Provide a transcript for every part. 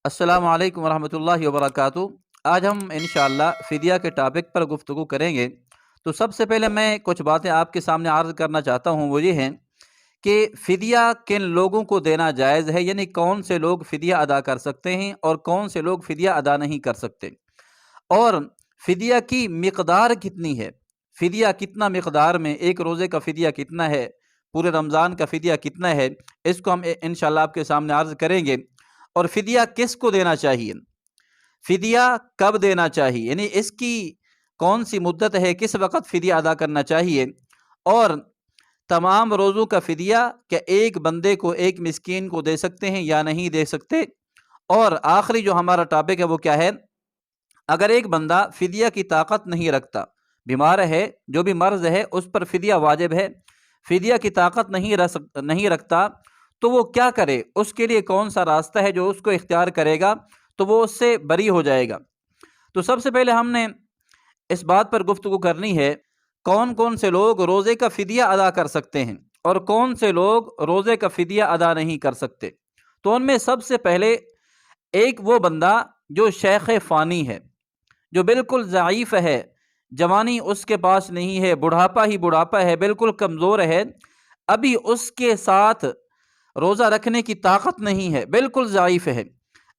السلام علیکم ورحمۃ اللہ وبرکاتہ۔ آج ہم انشاءاللہ فدیہ کے ٹاپک پر گفتگو کریں گے۔ تو سب سے پہلے میں کچھ باتیں آپ کے سامنے عرض کرنا چاہتا ہوں، وہ یہ ہیں کہ فدیہ کن لوگوں کو دینا جائز ہے، یعنی کون سے لوگ فدیہ ادا کر سکتے ہیں اور کون سے لوگ فدیہ ادا نہیں کر سکتے، اور فدیہ کی مقدار کتنی ہے، فدیہ کتنا مقدار میں، ایک روزے کا فدیہ کتنا ہے، پورے رمضان کا فدیہ کتنا ہے، اس کو ہم انشاءاللہ آپ کے سامنے عرض کریں گے۔ اور فدیہ کس کو دینا چاہیے، فدیہ کب دینا چاہیے، یعنی اس کی کون سی مدت ہے، کس وقت فدیہ ادا کرنا چاہیے، اور تمام روزوں کا فدیہ کیا ایک بندے کو، ایک مسکین کو دے سکتے ہیں یا نہیں دے سکتے، اور آخری جو ہمارا ٹاپک ہے وہ کیا ہے، اگر ایک بندہ فدیہ کی طاقت نہیں رکھتا، بیمار ہے، جو بھی مرض ہے اس پر فدیہ واجب ہے، فدیہ کی طاقت نہیں رکھتا، تو وہ کیا کرے، اس کے لیے کون سا راستہ ہے جو اس کو اختیار کرے گا تو وہ اس سے بری ہو جائے گا۔ تو سب سے پہلے ہم نے اس بات پر گفتگو کرنی ہے، کون کون سے لوگ روزے کا فدیہ ادا کر سکتے ہیں اور کون سے لوگ روزے کا فدیہ ادا نہیں کر سکتے۔ تو ان میں سب سے پہلے ایک وہ بندہ جو شیخ فانی ہے، جو بالکل ضعیف ہے، جوانی اس کے پاس نہیں ہے، بڑھاپا ہی بڑھاپا ہے، بالکل کمزور ہے، ابھی اس کے ساتھ روزہ رکھنے کی طاقت نہیں ہے، بالکل ضعیف ہے،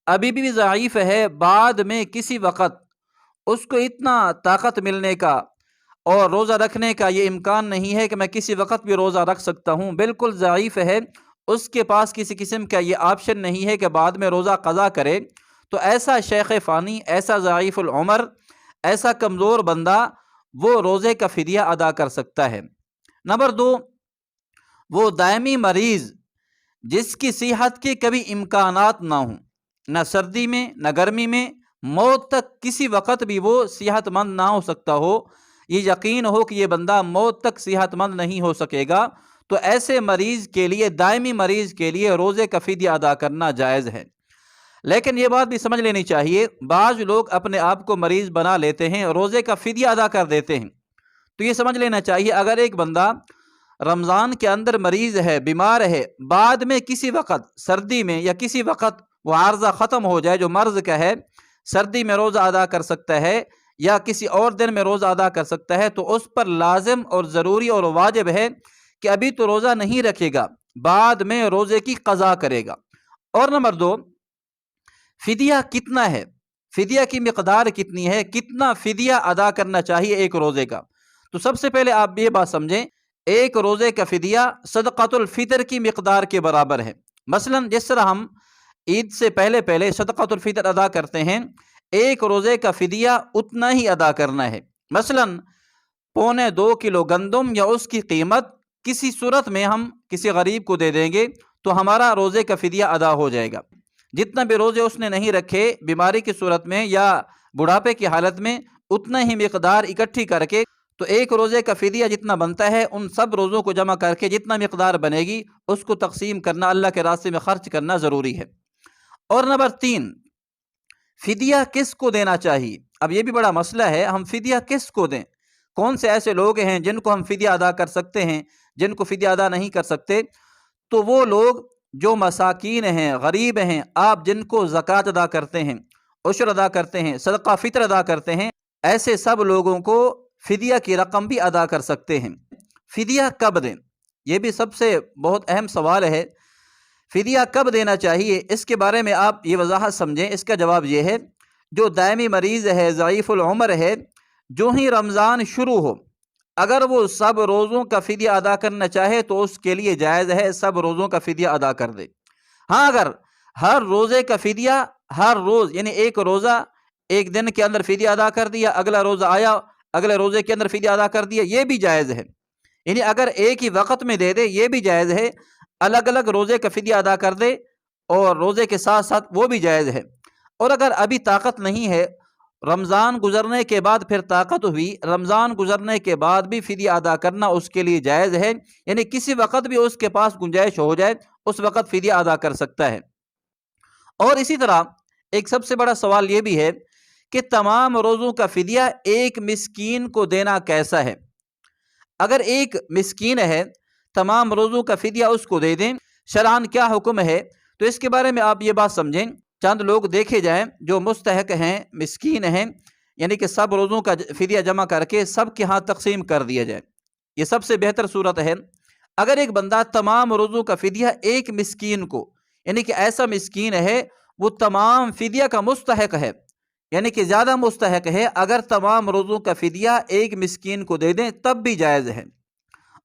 ابھی بھی ضعیف ہے، بعد میں کسی وقت اس کو اتنا طاقت ملنے کا اور روزہ رکھنے کا یہ امکان نہیں ہے کہ میں کسی وقت بھی روزہ رکھ سکتا ہوں، بالکل ضعیف ہے، اس کے پاس کسی قسم کا یہ آپشن نہیں ہے کہ بعد میں روزہ قضا کرے، تو ایسا شیخ فانی، ایسا ضعیف العمر، ایسا کمزور بندہ وہ روزے کا فدیہ ادا کر سکتا ہے۔ نمبر دو، وہ دائمی مریض جس کی صحت کے کبھی امکانات نہ ہوں، نہ سردی میں نہ گرمی میں، موت تک کسی وقت بھی وہ صحت مند نہ ہو سکتا ہو، یہ یقین ہو کہ یہ بندہ موت تک صحت مند نہیں ہو سکے گا، تو ایسے مریض کے لیے، دائمی مریض کے لیے روزے کا فدیہ ادا کرنا جائز ہے۔ لیکن یہ بات بھی سمجھ لینی چاہیے، بعض لوگ اپنے آپ کو مریض بنا لیتے ہیں، روزے کا فدیہ ادا کر دیتے ہیں، تو یہ سمجھ لینا چاہیے اگر ایک بندہ رمضان کے اندر مریض ہے، بیمار ہے، بعد میں کسی وقت سردی میں یا کسی وقت وہ عارضہ ختم ہو جائے جو مرض کا ہے، سردی میں روزہ ادا کر سکتا ہے یا کسی اور دن میں روزہ ادا کر سکتا ہے، تو اس پر لازم اور ضروری اور واجب ہے کہ ابھی تو روزہ نہیں رکھے گا، بعد میں روزے کی قضا کرے گا۔ اور نمبر دو، فدیہ کتنا ہے، فدیہ کی مقدار کتنی ہے، کتنا فدیہ ادا کرنا چاہیے ایک روزے کا۔ تو سب سے پہلے آپ یہ بات سمجھیں، ایک روزے کا فدیہ صدقۃ الفطر کی مقدار کے برابر ہے۔ مثلا جس طرح ہم عید سے پہلے پہلے صدقۃ الفطر ادا کرتے ہیں، ایک روزے کا فدیہ اتنا ہی ادا کرنا ہے۔ مثلا 2.25 کلو گندم یا اس کی قیمت کسی صورت میں ہم کسی غریب کو دے دیں گے تو ہمارا روزے کا فدیہ ادا ہو جائے گا۔ جتنا بھی روزے اس نے نہیں رکھے بیماری کی صورت میں یا بڑھاپے کی حالت میں، اتنا ہی مقدار اکٹھی کر کے، تو ایک روزے کا فدیہ جتنا بنتا ہے ان سب روزوں کو جمع کر کے جتنا مقدار بنے گی اس کو تقسیم کرنا، اللہ کے راستے میں خرچ کرنا ضروری ہے۔ اور نمبر تین، فدیہ کس کو دینا چاہیے۔ اب یہ بھی بڑا مسئلہ ہے، ہم فدیہ کس کو دیں، کون سے ایسے لوگ ہیں جن کو ہم فدیہ ادا کر سکتے ہیں، جن کو فدیہ ادا نہیں کر سکتے۔ تو وہ لوگ جو مساکین ہیں، غریب ہیں، آپ جن کو زکوٰۃ ادا کرتے ہیں، عشر ادا کرتے ہیں، صدقہ فطر ادا کرتے ہیں، ایسے سب لوگوں کو فدیہ کی رقم بھی ادا کر سکتے ہیں۔ فدیہ کب دیں، یہ بھی سب سے بہت اہم سوال ہے، فدیہ کب دینا چاہیے، اس کے بارے میں آپ یہ وضاحت سمجھیں۔ اس کا جواب یہ ہے، جو دائمی مریض ہے، ضعیف العمر ہے، جو ہی رمضان شروع ہو، اگر وہ سب روزوں کا فدیہ ادا کرنا چاہے تو اس کے لیے جائز ہے سب روزوں کا فدیہ ادا کر دے۔ ہاں، اگر ہر روزے کا فدیہ، ہر روز یعنی ایک روزہ ایک دن کے اندر فدیہ ادا کر دیا، اگلا روزہ آیا اگلے روزے کے اندر فدیہ ادا کر دیا، یہ بھی جائز ہے، یعنی اگر ایک ہی وقت میں دے دے یہ بھی جائز ہے، الگ الگ روزے کا فدیہ ادا کر دے اور روزے کے ساتھ ساتھ وہ بھی جائز ہے۔ اور اگر ابھی طاقت نہیں ہے، رمضان گزرنے کے بعد پھر طاقت ہوئی، رمضان گزرنے کے بعد بھی فدیہ ادا کرنا اس کے لیے جائز ہے، یعنی کسی وقت بھی اس کے پاس گنجائش ہو جائے اس وقت فدیہ ادا کر سکتا ہے۔ اور اسی طرح ایک سب سے بڑا سوال یہ بھی ہے کہ تمام روزوں کا فدیہ ایک مسکین کو دینا کیسا ہے۔ اگر ایک مسکین ہے، تمام روزوں کا فدیہ اس کو دے دیں، شرعاً کیا حکم ہے، تو اس کے بارے میں آپ یہ بات سمجھیں۔ چند لوگ دیکھے جائیں جو مستحق ہیں، مسکین ہیں، یعنی کہ سب روزوں کا فدیہ جمع کر کے سب کے ہاں تقسیم کر دیا جائے، یہ سب سے بہتر صورت ہے۔ اگر ایک بندہ تمام روزوں کا فدیہ ایک مسکین کو، یعنی کہ ایسا مسکین ہے وہ تمام فدیہ کا مستحق ہے، یعنی کہ زیادہ مستحق ہے، اگر تمام روزوں کا فدیہ ایک مسکین کو دے دیں تب بھی جائز ہے۔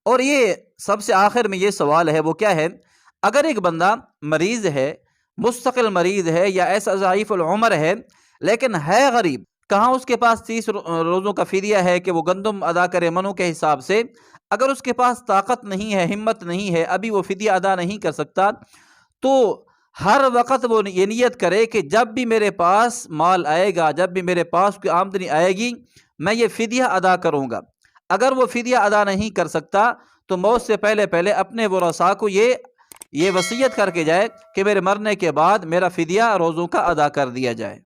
اور یہ سب سے آخر میں یہ سوال ہے، وہ کیا ہے؟ اگر ایک بندہ مریض ہے، مستقل مریض ہے، یا ایسا ضعیف العمر ہے لیکن ہے غریب، کہاں اس کے پاس 30 روزوں کا فدیہ ہے کہ وہ گندم ادا کرے منوں کے حساب سے؟ اگر اس کے پاس طاقت نہیں ہے، ہمت نہیں ہے، ابھی وہ فدیہ ادا نہیں کر سکتا، تو ہر وقت وہ یہ نیت کرے کہ جب بھی میرے پاس مال آئے گا، جب بھی میرے پاس کوئی آمدنی آئے گی، میں یہ فدیہ ادا کروں گا۔ اگر وہ فدیہ ادا نہیں کر سکتا تو موت سے پہلے پہلے اپنے ورثاء کو یہ وصیت کر کے جائے کہ میرے مرنے کے بعد میرا فدیہ روزوں کا ادا کر دیا جائے۔